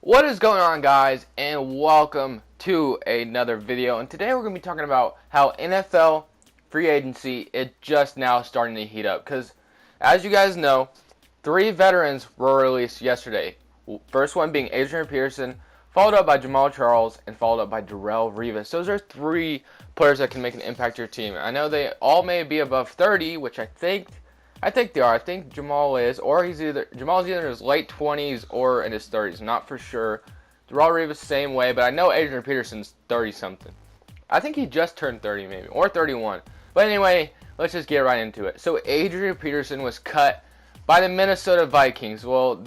What is going on, guys, and welcome to another video. And today we're going to be talking about how NFL free agency is just now starting to heat up, because as you guys know, 3 veterans were released yesterday. First one being Adrian Peterson, followed up by JAMAAL CHARLES, and followed up by Revis. Those are 3 players that can make an impact to your team. I know they all may be above 30, which I think they are. I think Jamal is, or Jamal's either in his late 20s or in his 30s. I'm not for sure. Revis same way, but I know Adrian Peterson's 30 something. I think he just turned 30 maybe, or 31. But anyway, let's just get right into it. So Adrian Peterson was cut by the Minnesota Vikings. Well,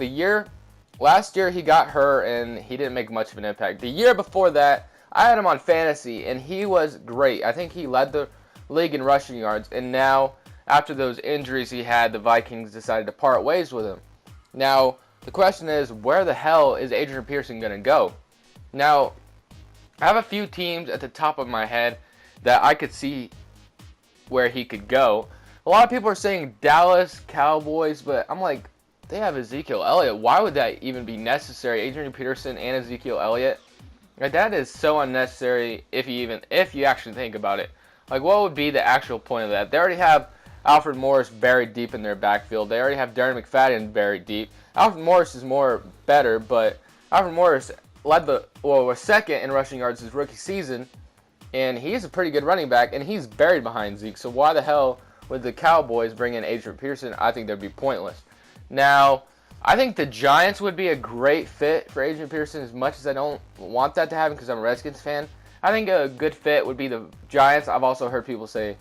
last year he got hurt and he didn't make much of an impact. The year before that, I had him on fantasy and he was great. I think he led the league in rushing yards, and now after those injuries he had, the Vikings decided to part ways with him. Now, the question is, where the hell is Adrian Peterson going to go? Now, I have a few teams at the top of my head that I could see where he could go. A lot of people are saying Dallas Cowboys, but I'm like, they have Ezekiel Elliott. Why would that even be necessary? Adrian Peterson and Ezekiel Elliott? Like, that is so unnecessary if you actually think about it. Like, what would be the actual point of that? They already have Alfred Morris buried deep in their backfield. They already have Darren McFadden buried deep. Alfred Morris is better, but Alfred Morris was second in rushing yards his rookie season, and he's a pretty good running back, and he's buried behind Zeke. So why the hell would the Cowboys bring in Adrian Peterson? I think that'd be pointless. Now, I think the Giants would be a great fit for Adrian Peterson, as much as I don't want that to happen because I'm a Redskins fan. I think a good fit would be the Giants. I've also heard people say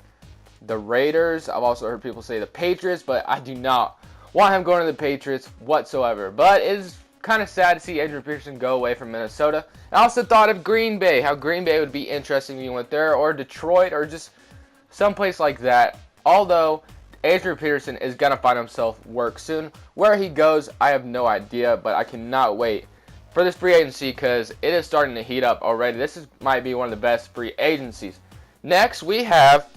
the Raiders. I've also heard people say the Patriots, but I do not want him going to the Patriots whatsoever. But it is kind of sad to see Adrian Peterson go away from Minnesota. I also thought of Green Bay, how Green Bay would be interesting if he went there, or Detroit, or just someplace like that. Although Adrian Peterson is going to find himself work soon. Where he goes, I have no idea, but I cannot wait for this free agency because it is starting to heat up already. Might be one of the best free agencies. Next, we have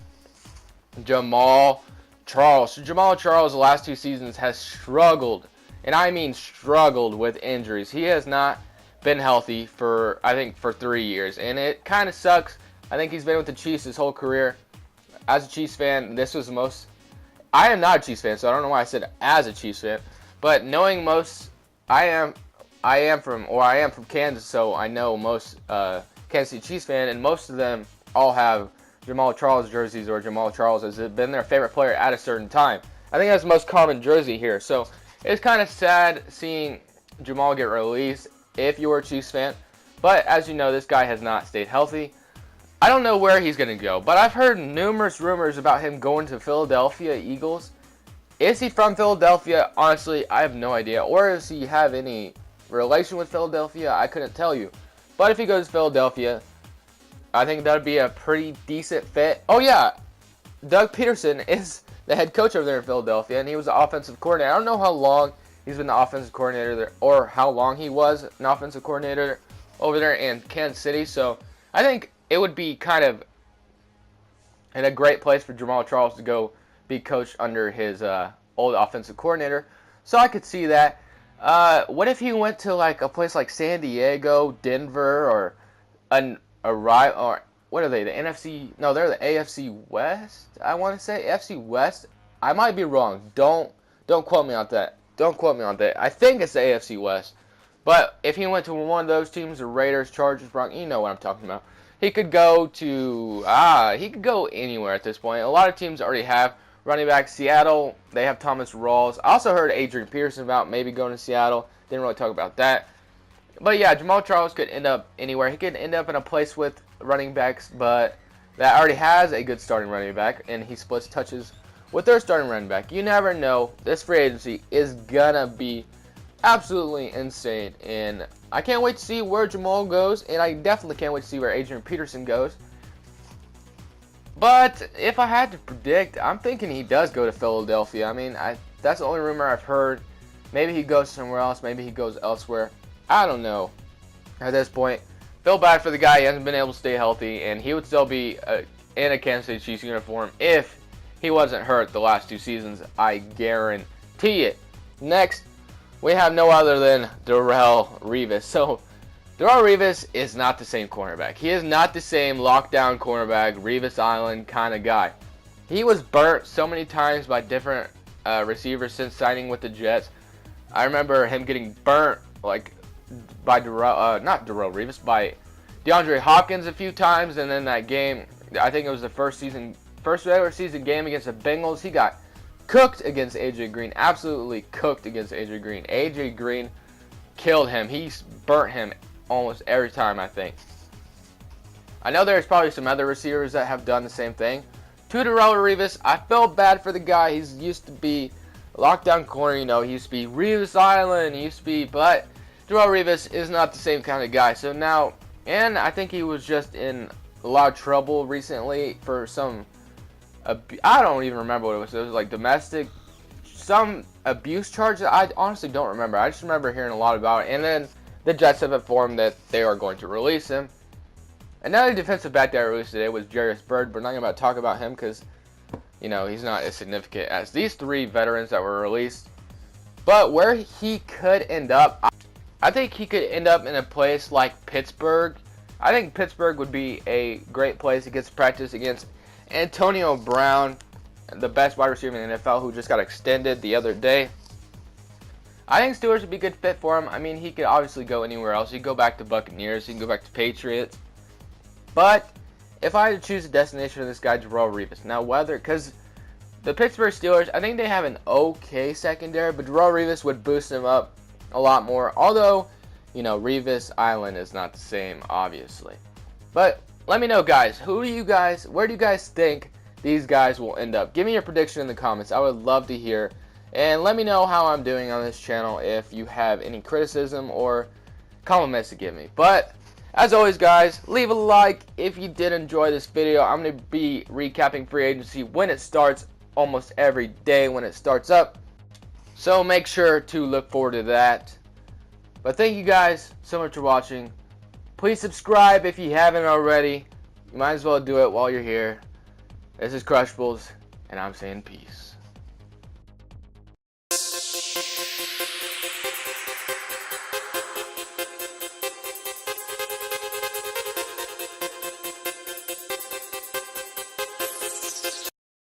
JAMAAL CHARLES. JAMAAL CHARLES the last 2 seasons has struggled, and I mean struggled, with injuries. He has not been healthy for 3 years, and it kind of sucks. I think he's been with the Chiefs his whole career. As a Chiefs fan, I am not a Chiefs fan, so I don't know why I said as a Chiefs fan, but knowing I am from Kansas, so I know most Kansas City Chiefs fan, and most of them all have JAMAAL CHARLES jerseys, or JAMAAL CHARLES has been their favorite player at a certain time. I think that's the most common jersey here. So it's kind of sad seeing Jamal get released if you were a Chiefs fan. But as you know, this guy has not stayed healthy. I don't know where he's going to go, but I've heard numerous rumors about him going to Philadelphia Eagles. Is he from Philadelphia? Honestly, I have no idea. Or does he have any relation with Philadelphia? I couldn't tell you. But if he goes to Philadelphia, I think that would be a pretty decent fit. Oh yeah, Doug Peterson is the head coach over there in Philadelphia, and he was the offensive coordinator. I don't know how long he's been the offensive coordinator there, or how long he was an offensive coordinator over there in Kansas City. So I think it would be kind of in a great place for JAMAAL CHARLES to go be coached under his old offensive coordinator. So I could see that. What if he went to like a place like San Diego, Denver, or or what are they? The NFC? No, they're the AFC West. I want to say AFC West. I might be wrong. Don't quote me on that. Don't quote me on that. I think it's the AFC West. But if he went to one of those teams, the Raiders, Chargers, Broncos, you know what I'm talking about. He could go anywhere at this point. A lot of teams already have running back. Seattle, they have Thomas Rawls. I also heard Adrian Peterson about maybe going to Seattle. Didn't really talk about that. But yeah, JAMAAL CHARLES could end up anywhere. He could end up in a place with running backs, but that already has a good starting running back, and he splits touches with their starting running back. You never know. This free agency is gonna be absolutely insane, and I can't wait to see where Jamal goes, and I definitely can't wait to see where Adrian Peterson goes. But if I had to predict, I'm thinking he does go to Philadelphia. I mean, that's the only rumor I've heard. Maybe he goes somewhere else. Maybe he goes elsewhere. I don't know. At this point, feel bad for the guy. He hasn't been able to stay healthy, and he would still be in a Kansas City Chiefs uniform if he wasn't hurt the last 2 seasons. I guarantee it. Next, we have no other than Darrelle Revis. So Darrelle Revis is not the same cornerback. He is not the same lockdown cornerback, Revis Island kind of guy. He was burnt so many times by different receivers since signing with the Jets. I remember him getting burnt like by not Darrelle Revis, by DeAndre Hopkins a few times, and then that game, I think it was the first regular season game against the Bengals, he got cooked against AJ Green, absolutely cooked against AJ Green. AJ Green killed him. He burnt him almost every time, I think. I know there's probably some other receivers that have done the same thing. To Darrelle Revis, I felt bad for the guy. He's used to be lockdown corner, you know, he used to be Revis Island, but Darrelle Revis is not the same kind of guy. So now, and I think he was just in a lot of trouble recently for some, I don't even remember what it was. It was like some abuse charges. I honestly don't remember. I just remember hearing a lot about it. And then the Jets have informed that they are going to release him. Another defensive back that I released today was Jairus Byrd. We're not going to talk about him because, you know, he's not as significant as these three veterans that were released. But where he could end up, I think he could end up in a place like Pittsburgh. I think Pittsburgh would be a great place. He gets practice against Antonio Brown, the best wide receiver in the NFL, who just got extended the other day. I think Steelers would be a good fit for him. I mean, he could obviously go anywhere else. He could go back to Buccaneers. He can go back to Patriots. But if I had to choose a destination for this guy, Darrelle Revis. Now, because the Pittsburgh Steelers, I think they have an okay secondary, but Darrelle Revis would boost him up a lot more. Although, you know, Revis Island is not the same, obviously. But let me know, guys. Where do you guys think these guys will end up? Give me your prediction in the comments. I would love to hear. And let me know how I'm doing on this channel if you have any criticism or compliments to give me. But as always, guys, leave a like if you did enjoy this video. I'm going to be recapping free agency when it starts, almost every day when it starts up. So make sure to look forward to that. But thank you guys so much for watching. Please subscribe if you haven't already. You might as well do it while you're here. This is Crushables, and I'm saying peace.